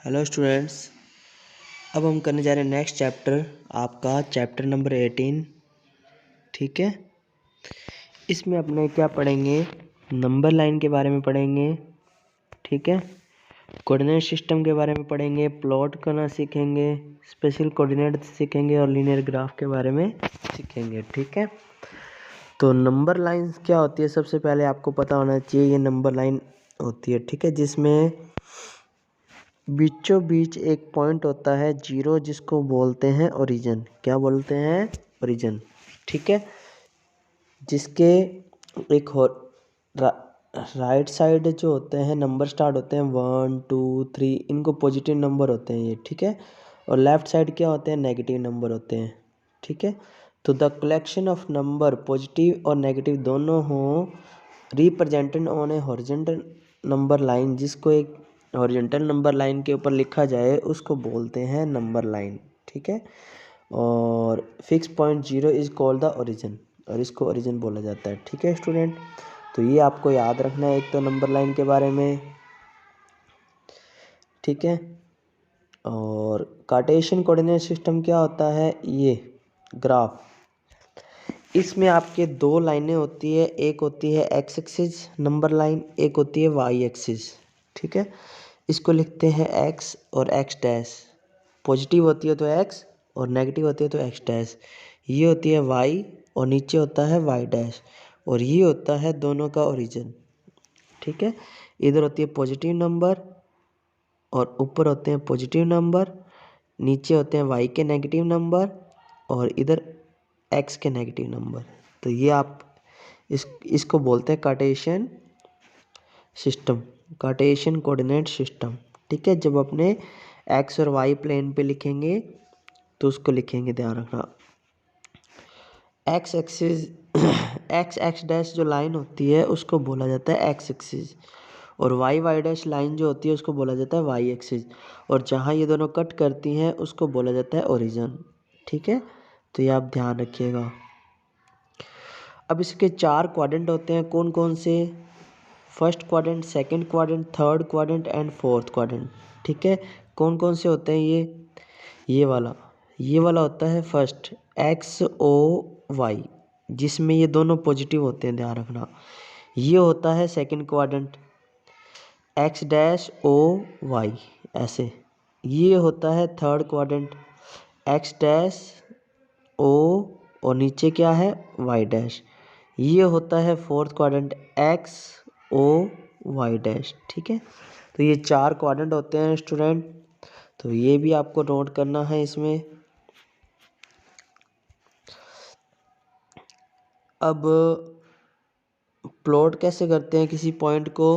Hello students, अब हम करने जा रहे हैं नेक्स्ट चैप्टर, आपका चैप्टर नंबर 18। ठीक है, इसमें अपने क्या पढ़ेंगे, नंबर लाइन के बारे में पढ़ेंगे। ठीक है, कोऑर्डिनेट सिस्टम के बारे में पढ़ेंगे, प्लॉट करना सीखेंगे, स्पेशल कोऑर्डिनेट सीखेंगे और लीनियर ग्राफ के बारे में सीखेंगे। ठीक है, तो नंबर लाइन क्या होती है, सबसे पहले आपको पता होना चाहिए। ये नंबर लाइन होती है, ठीक है, जिसमें बीचों बीच एक पॉइंट होता है जीरो, जिसको बोलते हैं ओरिजिन। क्या बोलते हैं? ओरिजिन। ठीक है, जिसके एक राइट साइड जो होते हैं नंबर स्टार्ट होते हैं 1 2 3, इनको पॉजिटिव नंबर होते हैं ये। ठीक है, और लेफ्ट साइड क्या होते हैं? नेगेटिव नंबर होते हैं। ठीक है, तो the collection of number positive और नेगेटिव दोनों हों represented on A horizontal number line, जिसको एक हॉरिजॉन्टल नंबर लाइन के ऊपर लिखा जाए उसको बोलते हैं नंबर लाइन। ठीक है, और fix point zero is called the origin, और इसको ओरिजिन बोला जाता है। ठीक है स्टूडेंट, तो ये आपको याद रखना है एक तो नंबर लाइन के बारे में। ठीक है, और कार्टेशियन कोऑर्डिनेट सिस्टम क्या होता है? ये ग्राफ, इसमें आपके दो लाइनें होती है, एक होती है एक्स एक्सिस नंबर लाइन, एक होती है वाई एक्सिस। ठीक है, इसको लिखते हैं एक्स और एक्स डैश। पॉजिटिव होती है तो एक्स और नेगेटिव होती है तो एक्स डैश। ये होती है वाई और नीचे होता है वाई डैश, और ये होता है दोनों का ओरिजिन। ठीक है, इधर होती है पॉजिटिव नंबर और ऊपर होते हैं पॉजिटिव नंबर, नीचे होते हैं वाई के नेगेटिव नंबर और इधर एक्स के नेगेटिव नंबर। तो ये आप इसको बोलते हैं Cartesian system, Cartesian coordinate system. ठीक है, जब अपने एक्स और वाई प्लेन पे लिखेंगे तो उसको लिखेंगे, ध्यान रखना। X axis x x dash जो लाइन होती है उसको बोला जाता है एक्स एक्सिस, और वाई वाई डैश लाइन जो होती है उसको बोला जाता है वाई एक्सिस, और जहाँ ये दोनों कट करती हैं उसको बोला जाता है ओरिजिन। ठीक है, तो ये आप ध्यान रखिएगा। अब इसके चार क्वाड्रेंट होते हैं, कौन कौन से? First quadrant, second quadrant, third quadrant and fourth quadrant. ठीक है, कौन कौन से होते हैं ये वाला होता है फर्स्ट, एक्स ओ वाई, जिसमें ये दोनों पॉजिटिव होते हैं, ध्यान रखना। ये होता है second quadrant, X dash O Y, ऐसे। ये होता है third quadrant, X dash O और नीचे क्या है? Y dash. ये होता है fourth quadrant, X O Y dash. ठीक है, तो ये चार क्वाड्रेंट होते हैं स्टूडेंट, तो ये भी आपको नोट करना है इसमें। अब प्लॉट कैसे करते हैं किसी पॉइंट को?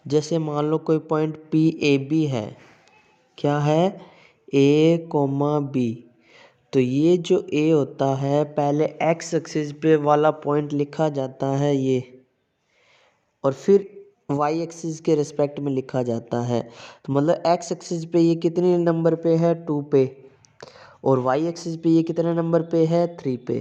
जैसे मान लो कोई पॉइंट पी ए बी है, क्या है? ए कोमा बी। तो ये जो ए होता है पहले एक्स एक्सिस पे वाला पॉइंट लिखा जाता है ये, और फिर वाई एक्सिस के रिस्पेक्ट में लिखा जाता है। तो मतलब एक्स एक्सिस पे ये कितने नंबर पे है? 2 पे, और वाई एक्सिस पे ये कितने नंबर पे है? 3 पे।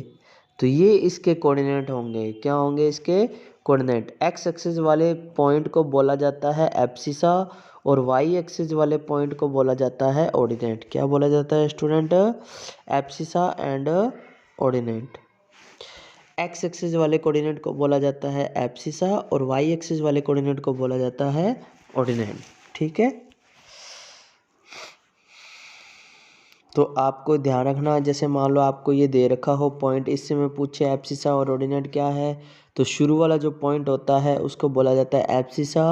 तो ये इसके कोऑर्डिनेट होंगे। क्या होंगे इसके कोऑर्डिनेट? एक्स एक्सिस वाले पॉइंट को बोला जाता है एब्सिसा, और वाई एक्सिस वाले पॉइंट को बोला जाता है ऑर्डिनेट। क्या बोला जाता है student? Abscissa and ordinate. X axis वाले कोऑर्डिनेट को बोला जाता है एब्सिसा, और वाई एक्सिस वाले कोऑर्डिनेट को बोला जाता है ऑर्डिनेट। ठीक है, तो आपको ध्यान रखना, जैसे मान लो आपको ये दे रखा हो पॉइंट, इससे मैं पूछे एब्सिसा और ऑर्डिनेट क्या है, तो शुरू वाला जो पॉइंट होता है उसको बोला जाता है एब्सिसा,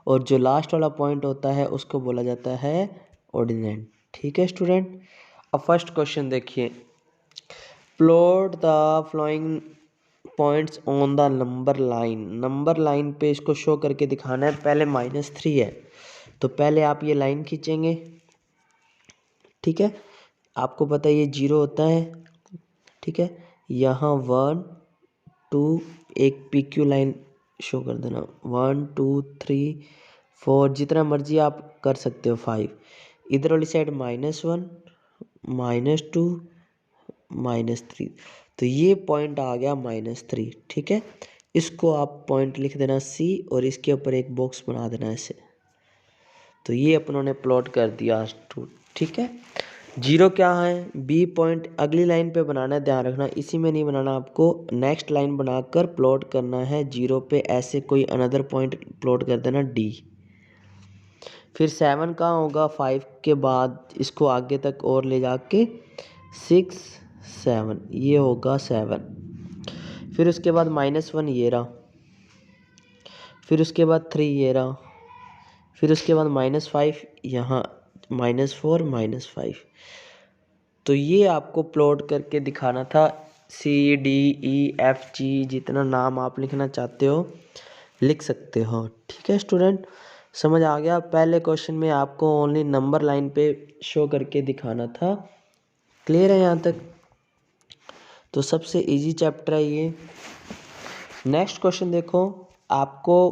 और जो लास्ट वाला पॉइंट होता है उसको बोला जाता है ऑर्डिनेट। ठीक है स्टूडेंट, अब फर्स्ट क्वेश्चन देखिए, plot the flowing points on the number line. Number line पे इसको शो करके दिखाना है। पहले -3 है, तो पहले आप ये लाइन खींचेंगे। ठीक है, आपको पता है ये 0 होता है। ठीक है, यहाँ 1 2, एक PQ लाइन शो कर देना, 1 2 3 4, जितना मर्जी आप कर सकते हो, 5। इधर वाली साइड -1 -2 -3, तो ये पॉइंट आ गया -3। ठीक है, इसको आप पॉइंट लिख देना C, और इसके ऊपर एक बॉक्स बना देना ऐसे। तो ये अपनों ने प्लॉट कर दिया ठीक है। 0 क्या है, बी पॉइंट अगली लाइन पे बनाना है, ध्यान रखना इसी में नहीं बनाना, आपको नेक्स्ट लाइन बनाकर प्लॉट करना है 0 पे, ऐसे कोई अनदर पॉइंट प्लॉट कर देना डी। फिर 7 कहाँ होगा, 5 के बाद इसको आगे तक और ले जाके 6 7, ये होगा 7। फिर उसके बाद -1 ये रहा, फिर उसके बाद 3 ये रहा, फिर उसके बाद -5 यहाँ, -4 -5। तो ये आपको प्लॉट करके दिखाना था। CDEFG जितना नाम आप लिखना चाहते हो लिख सकते हो, ठीक है स्टूडेंट। समझ आ गया। पहले क्वेश्चन में आपको ओनली नंबर लाइन पे शो करके दिखाना था। क्लियर है यहाँ तक? तो सबसे इजी चैप्टर है ये। नेक्स्ट क्वेश्चन देखो, आपको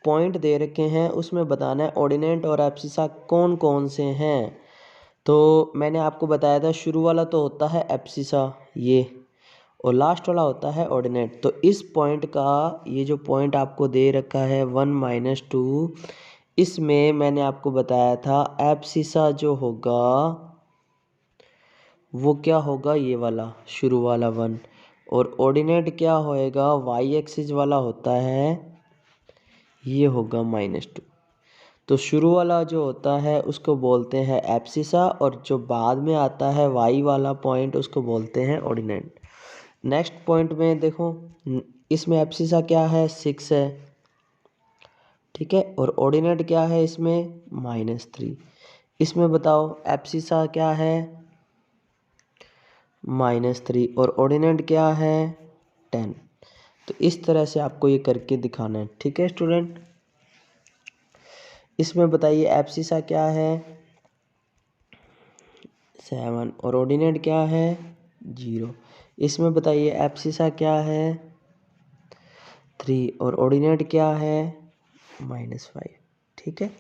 पॉइंट दे रखे हैं, उसमें बताना है ऑर्डिनेट और एब्सिसा कौन कौन से हैं। तो मैंने आपको बताया था शुरू वाला तो होता है एब्सिसा ये, और लास्ट वाला होता है ऑर्डिनेट। तो इस पॉइंट का, ये जो पॉइंट आपको दे रखा है 1 - 2, इसमें मैंने आपको बताया था एब्सिसा जो होगा वो क्या होगा, ये वाला शुरू वाला 1, और ऑर्डिनेट क्या होएगा, वाई एक्सिस वाला होता है, ये होगा -2। तो शुरू वाला जो होता है उसको बोलते हैं एब्सिसा, और जो बाद में आता है वाई वाला पॉइंट उसको बोलते हैं ऑर्डिनेट। नेक्स्ट पॉइंट में देखो, इसमें एब्सिसा क्या है, 6 है, ठीक है, और ऑर्डिनेट क्या है इसमें, -3। इसमें बताओ एब्सिसा क्या है, -3, और ऑर्डिनेट क्या है, 10। तो इस तरह से आपको ये करके दिखाना है, ठीक है स्टूडेंट। इसमें बताइए एब्सिसा क्या है, 7, और ऑर्डिनेट क्या है, 0। इसमें बताइए एब्सिसा क्या है, 3, और ऑर्डिनेट क्या है, -5, ठीक है।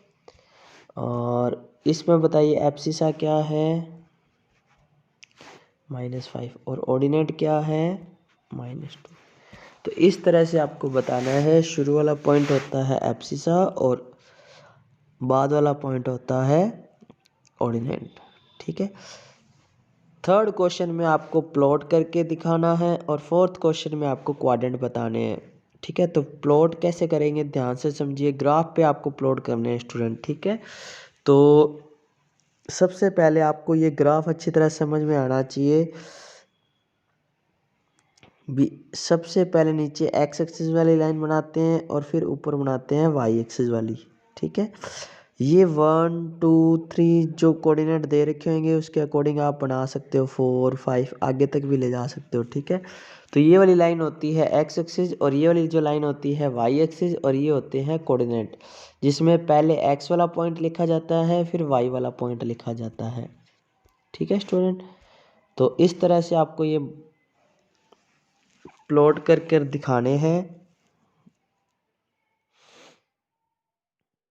और इसमें बताइए एब्सिसा क्या है, -5, और ऑर्डिनेट क्या है, -2। तो इस तरह से आपको बताना है। शुरू वाला पॉइंट होता है एब्सिसा और बाद वाला पॉइंट होता है ऑर्डिनेट, ठीक है। थर्ड क्वेश्चन में आपको प्लॉट करके दिखाना है, और फोर्थ क्वेश्चन में आपको क्वाड्रेंट बताने हैं, ठीक है। तो प्लॉट कैसे करेंगे, ध्यान से समझिए। ग्राफ पे आपको प्लॉट करने हैं स्टूडेंट, ठीक है। तो सबसे पहले आपको ये ग्राफ अच्छी तरह समझ में आना चाहिए। सबसे पहले नीचे x एक्सिस वाली लाइन बनाते हैं और फिर ऊपर बनाते हैं y एक्सिस वाली, ठीक है। ये 1 2 3 जो कोऑर्डिनेट दे रखे होंगे उसके अकॉर्डिंग आप बना सकते हो, 4 5 आगे तक भी ले जा सकते हो, ठीक है। तो ये वाली लाइन होती है x एक्सिस, और ये वाली जो लाइन होती है y एक्सिस, और ये होते हैं कोऑर्डिनेट, जिसमें पहले x वाला पॉइंट लिखा जाता है फिर y वाला पॉइंट लिखा जाता है, ठीक है स्टूडेंट। तो इस तरह से आपको ये प्लॉट कर कर दिखाने हैं।